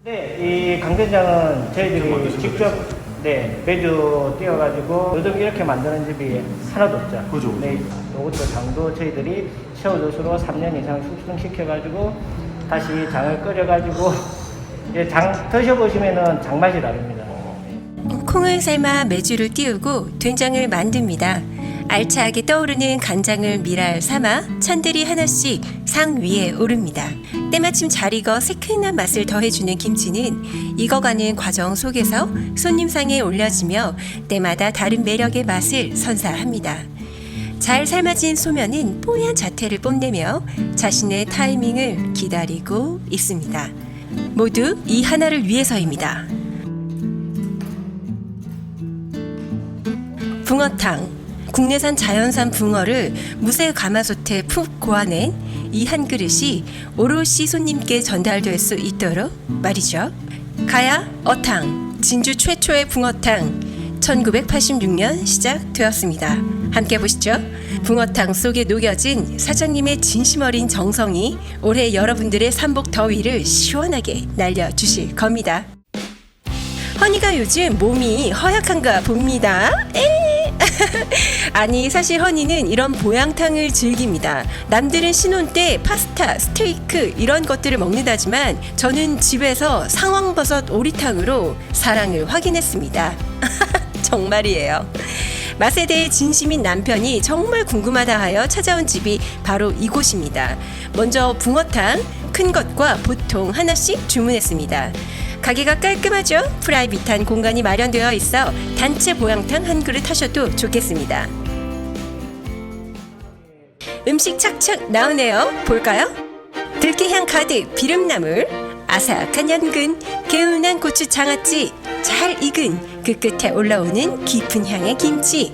네, 이 강된장은 저희들이 직접 매주 띄어가지고 요즘 이렇게 만드는 집이 하나도 없죠. 그죠. 네, 이것도 장도 저희들이 새우젓으로 3년 이상 숙성시켜가지고 다시 장을 끓여가지고 장 드셔보시면은 장맛이 다릅니다. 콩을 삶아 메주를 띄우고 된장을 만듭니다. 알차게 떠오르는 간장을 미랄 삼아 찬들이 하나씩 상 위에 오릅니다. 때마침 잘 익어 새끈한 맛을 더해주는 김치는 익어가는 과정 속에서 손님상에 올려지며 때마다 다른 매력의 맛을 선사합니다. 잘 삶아진 소면은 뽀얀 자태를 뽐내며 자신의 타이밍을 기다리고 있습니다. 모두 이 하나를 위해서입니다. 붕어탕, 국내산 자연산 붕어를 무쇠 가마솥에 푹 고아낸 이 한 그릇이 오롯이 손님께 전달될 수 있도록 말이죠. 가야 어탕, 진주 최초의 붕어탕, 1986년 시작되었습니다. 함께 보시죠. 붕어탕 속에 녹여진 사장님의 진심 어린 정성이 올해 여러분들의 삼복 더위를 시원하게 날려주실 겁니다. 허니가 요즘 몸이 허약한가 봅니다. 아니, 사실 허니는 이런 보양탕을 즐깁니다. 남들은 신혼 때 파스타, 스테이크 이런 것들을 먹는다지만 저는 집에서 상황버섯 오리탕으로 사랑을 확인했습니다. 정말이에요. 맛에 대해 진심인 남편이 정말 궁금하다 하여 찾아온 집이 바로 이곳입니다. 먼저 붕어탕 큰 것과 보통 하나씩 주문했습니다. 가게가 깔끔하죠? 프라이빗한 공간이 마련되어 있어 단체 보양탕 한 그릇 하셔도 좋겠습니다. 음식 착착 나오네요. 볼까요? 들깨향 가득 비름나물, 아삭한 연근, 개운한 고추 장아찌, 잘 익은 그 끝에 올라오는 깊은 향의 김치,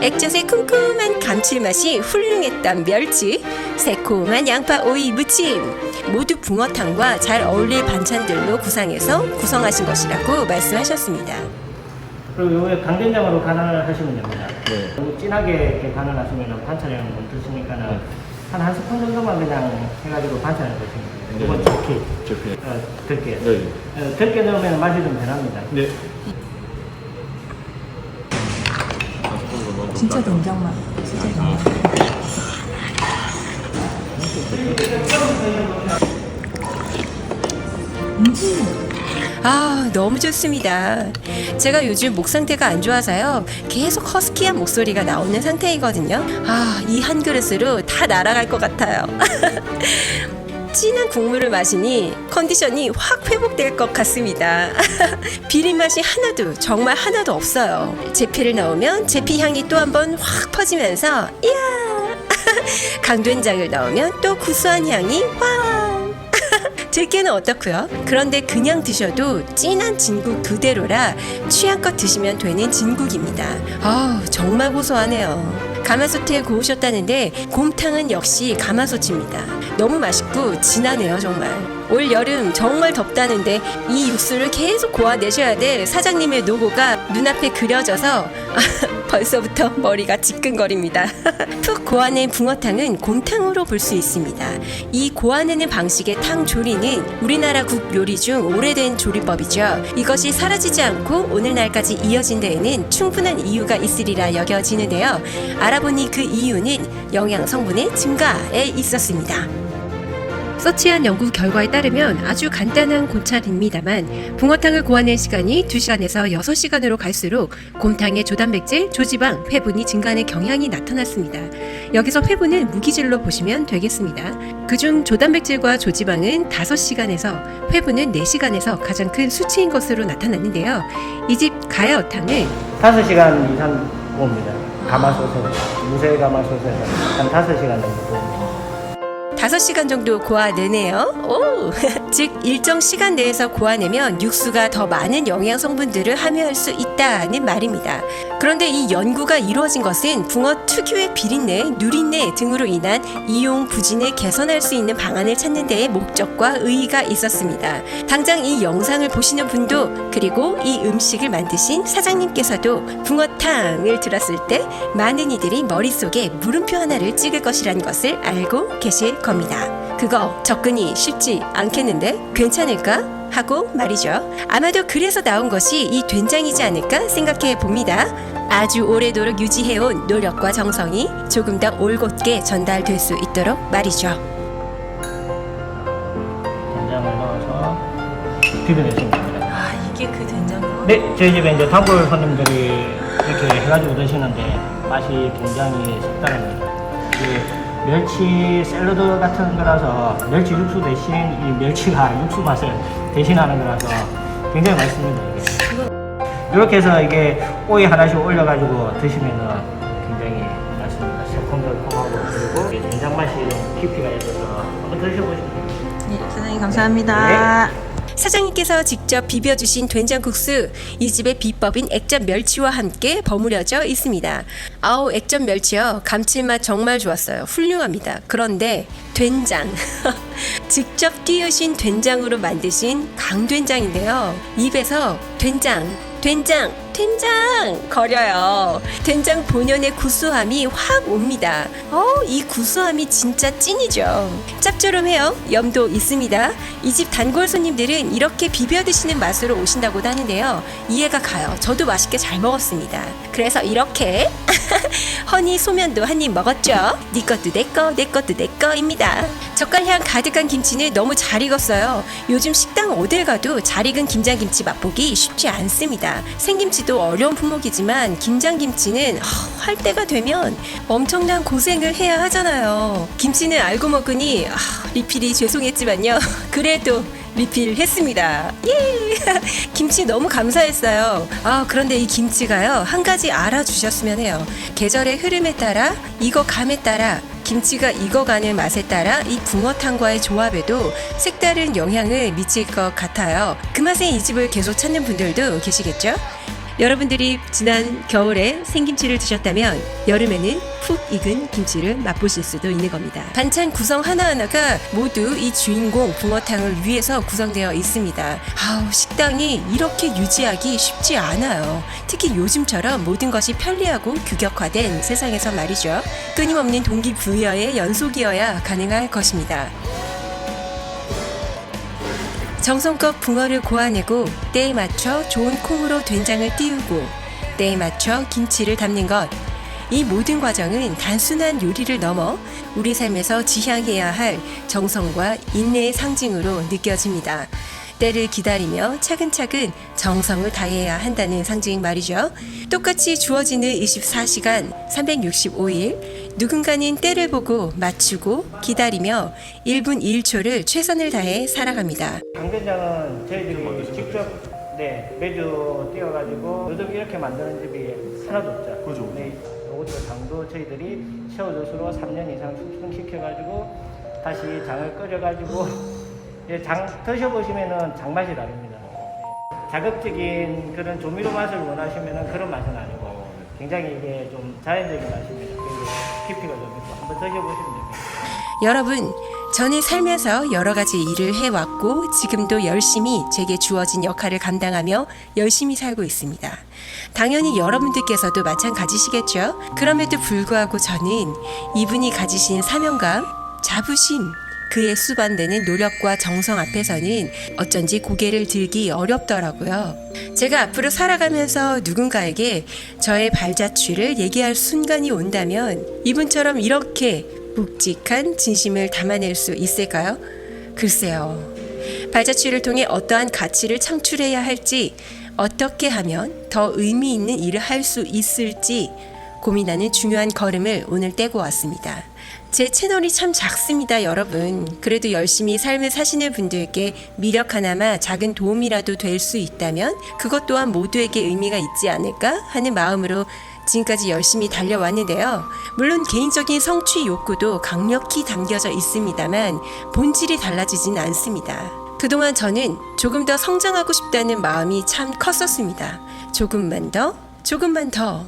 액젓의 쿰쿰한 감칠맛이 훌륭했던 멸치, 새콤한 양파 오이 무침, 모두 붕어탕과 잘 어울릴 반찬들로 구상해서 구성하신 것이라고 말씀하셨습니다. 그리고 요 강된장으로 간을 하시면 됩니다. 네. 너무 진하게 이렇게 간을 하시면 반찬이랑 못 드시니까는 한 스푼 정도만 그냥 해가지고 반찬을 드시면 돼요. 이건 접히. 들깨. 네. 들깨 넣으면 맛이 좀 변합니다. 네. 진짜 된장맛. 진짜 된장. 아, 너무 좋습니다. 제가 요즘 목 상태가 안 좋아서요. 계속 허스키한 목소리가 나오는 상태이거든요. 아, 이 한 그릇으로 다 날아갈 것 같아요. 진한 국물을 마시니 컨디션이 확 회복될 것 같습니다. 비린 맛이 하나도 정말 하나도 없어요. 제피를 넣으면 제피 향이 또 한 번 확 퍼지면서 이야 강된장을 넣으면 또 구수한 향이 확. 들깨는 어떻고요? 그런데 그냥 드셔도 진한 진국 그대로라 취향껏 드시면 되는 진국입니다. 정말 고소하네요. 가마솥에 구우셨다는데 곰탕은 역시 가마솥입니다. 너무 맛있고 진하네요 정말. 올 여름 정말 덥다는데 이 육수를 계속 고아내셔야 될 사장님의 노고가 눈앞에 그려져서 벌써부터 머리가 지끈거립니다. 푹 고아낸 붕어탕은 곰탕으로 볼 수 있습니다. 이 고아내는 방식의 탕 조리는 우리나라 국 요리 중 오래된 조리법이죠. 이것이 사라지지 않고 오늘날까지 이어진 데에는 충분한 이유가 있으리라 여겨지는데요. 알아보니 그 이유는 영양 성분의 증가에 있었습니다. 서치한 연구 결과에 따르면 아주 간단한 고찰입니다만 붕어탕을 고아낸 시간이 2시간에서 6시간으로 갈수록 곰탕의 조단백질, 조지방, 회분이 증가하는 경향이 나타났습니다. 여기서 회분은 무기질로 보시면 되겠습니다. 그중 조단백질과 조지방은 5시간에서 회분은 4시간에서 가장 큰 수치인 것으로 나타났는데요. 이 집 가야어탕은 5시간 이상 구웁니다. 가마솥에서, 무쇠 가마솥에서 한 5시간 정도 구웁니다. 5시간 정도 고아내네요. 오! 즉 일정 시간 내에서 고아내면 육수가 더 많은 영양 성분들을 함유할 수 있다는 말입니다. 그런데 이 연구가 이루어진 것은 붕어 특유의 비린내, 누린내 등으로 인한 이용 부진을 개선할 수 있는 방안을 찾는 데에 목적과 의의가 있었습니다. 당장 이 영상을 보시는 분도 그리고 이 음식을 만드신 사장님께서도 붕어탕을 들었을 때 많은 이들이 머릿속에 물음표 하나를 찍을 것이라는 것을 알고 계실 겁니다. 그거 접근이 쉽지 않겠는데 괜찮을까? 하고 말이죠. 아마도 그래서 나온 것이 이 된장이지 않을까 생각해 봅니다. 아주 오래도록 유지해온 노력과 정성이 조금 더 올곧게 전달될 수 있도록 말이죠. 된장을 넣어서 비벼내시면 됩니다. 아, 이게 그 된장으로? 네, 저희 집에 이제 단골 손님들이 이렇게 해가지고 드시는데 맛이 굉장히 색다릅니다. 이게 멸치 샐러드 같은 거라서 멸치 육수 대신 이 멸치가 육수 맛을 대신하는 거라서 굉장히 맛있습니다. 이게. 이렇게 해서 이게 오이 하나씩 올려가지고 드시면은 굉장히 맛있습니다. 새콤달콤하고 그리고 이 된장 맛이 깊이가 있어서 한번 드셔보시면 됩니다. 네, 사장님 감사합니다. 사장님께서 직접 비벼주신 된장국수, 이 집의 비법인 액젓 멸치와 함께 버무려져 있습니다. 아우, 액젓 멸치요. 감칠맛 정말 좋았어요. 훌륭합니다. 그런데 된장, 직접 띄우신 된장으로 만드신 강된장인데요. 입에서 된장 거려요. 된장 본연의 구수함이 확 옵니다. 이 구수함이 진짜 찐이죠. 짭조름해요. 염도 있습니다. 이 집 단골 손님들은 이렇게 비벼 드시는 맛으로 오신다고 하는데요. 이해가 가요. 저도 맛있게 잘 먹었습니다. 그래서 이렇게 허니 소면도 한 입 먹었죠. 네 것도 내 거, 내 것도 내 거입니다. 젓갈향 가득한 김치는 너무 잘 익었어요. 요즘 식당 어딜 가도 잘 익은 김장김치 맛보기 쉽지 않습니다. 생김치도 어려운 품목이지만 김장김치는 할 때가 되면 엄청난 고생을 해야 하잖아요. 김치는 알고 먹으니 리필이 죄송했지만요. 그래도 리필했습니다. 예! 김치 너무 감사했어요. 그런데 이 김치가요, 한 가지 알아주셨으면 해요. 계절의 흐름에 따라, 익어감에 따라, 김치가 익어가는 맛에 따라 이 붕어탕과의 조합에도 색다른 영향을 미칠 것 같아요. 그 맛에 이 집을 계속 찾는 분들도 계시겠죠? 여러분들이 지난 겨울에 생김치를 드셨다면 여름에는 푹 익은 김치를 맛보실 수도 있는 겁니다. 반찬 구성 하나하나가 모두 이 주인공 붕어탕을 위해서 구성되어 있습니다. 식당이 이렇게 유지하기 쉽지 않아요. 특히 요즘처럼 모든 것이 편리하고 규격화된 세상에서 말이죠. 끊임없는 동기부여의 연속이어야 가능할 것입니다. 정성껏 붕어를 고아내고 때에 맞춰 좋은 콩으로 된장을 띄우고 때에 맞춰 김치를 담는 것. 이 모든 과정은 단순한 요리를 넘어 우리 삶에서 지향해야 할 정성과 인내의 상징으로 느껴집니다. 때를 기다리며 차근차근 정성을 다해야 한다는 상징 말이죠. 똑같이 주어지는 24시간 365일 누군가는 때를 보고 맞추고 기다리며 1분 1초를 최선을 다해 살아갑니다. 강된장은 저희들이 직접 매주 띄워가지고 요즘 이렇게 만드는 집이 하나도 없죠. 그죠. 네, 오디오 장도 저희들이 최우젓으로 3년 이상 숙성시켜가지고 다시 장을 끓여가지고 장 드셔보시면은 장맛이 다릅니다. 자극적인 그런 조미료 맛을 원하시면은 그런 맛은 아니고 굉장히 이게 좀 자연적인 맛입니다. 그리고 깊이가 좀 있고 한번 드셔보시면 됩니다. 여러분, 저는 살면서 여러 가지 일을 해왔고 지금도 열심히 제게 주어진 역할을 감당하며 열심히 살고 있습니다. 당연히 여러분들께서도 마찬가지시겠죠? 그럼에도 불구하고 저는 이분이 가지신 사명감, 자부심, 그의 수반되는 노력과 정성 앞에서는 어쩐지 고개를 들기 어렵더라고요. 제가 앞으로 살아가면서 누군가에게 저의 발자취를 얘기할 순간이 온다면 이분처럼 이렇게 묵직한 진심을 담아낼 수 있을까요? 글쎄요. 발자취를 통해 어떠한 가치를 창출해야 할지, 어떻게 하면 더 의미 있는 일을 할 수 있을지 고민하는 중요한 걸음을 오늘 떼고 왔습니다. 제 채널이 참 작습니다, 여러분. 그래도 열심히 삶을 사시는 분들께 미력 하나마 작은 도움이라도 될 수 있다면 그것 또한 모두에게 의미가 있지 않을까 하는 마음으로 지금까지 열심히 달려왔는데요. 물론 개인적인 성취 욕구도 강력히 담겨져 있습니다만 본질이 달라지진 않습니다. 그동안 저는 조금 더 성장하고 싶다는 마음이 참 컸었습니다. 조금만 더, 조금만 더.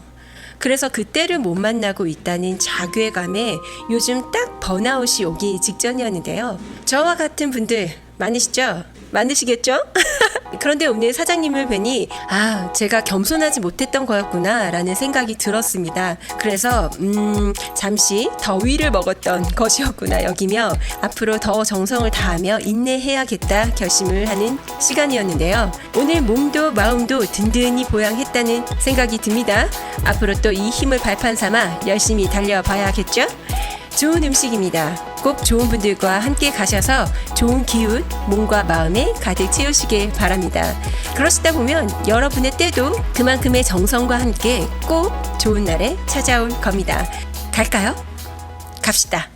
그래서 그때를 못 만나고 있다는 자괴감에 요즘 딱 번아웃이 오기 직전이었는데요. 저와 같은 분들 많으시죠? 많으시겠죠? 그런데 오늘 사장님을 뵈니 제가 겸손하지 못했던 거였구나 라는 생각이 들었습니다. 그래서 잠시 더위를 먹었던 것이었구나 여기며 앞으로 더 정성을 다하며 인내해야겠다 결심을 하는 시간이었는데요. 오늘 몸도 마음도 든든히 보양했다는 생각이 듭니다. 앞으로 또 이 힘을 발판 삼아 열심히 달려봐야겠죠? 좋은 음식입니다. 꼭 좋은 분들과 함께 가셔서 좋은 기운, 몸과 마음에 가득 채우시길 바랍니다. 그러시다 보면 여러분의 때도 그만큼의 정성과 함께 꼭 좋은 날에 찾아올 겁니다. 갈까요? 갑시다.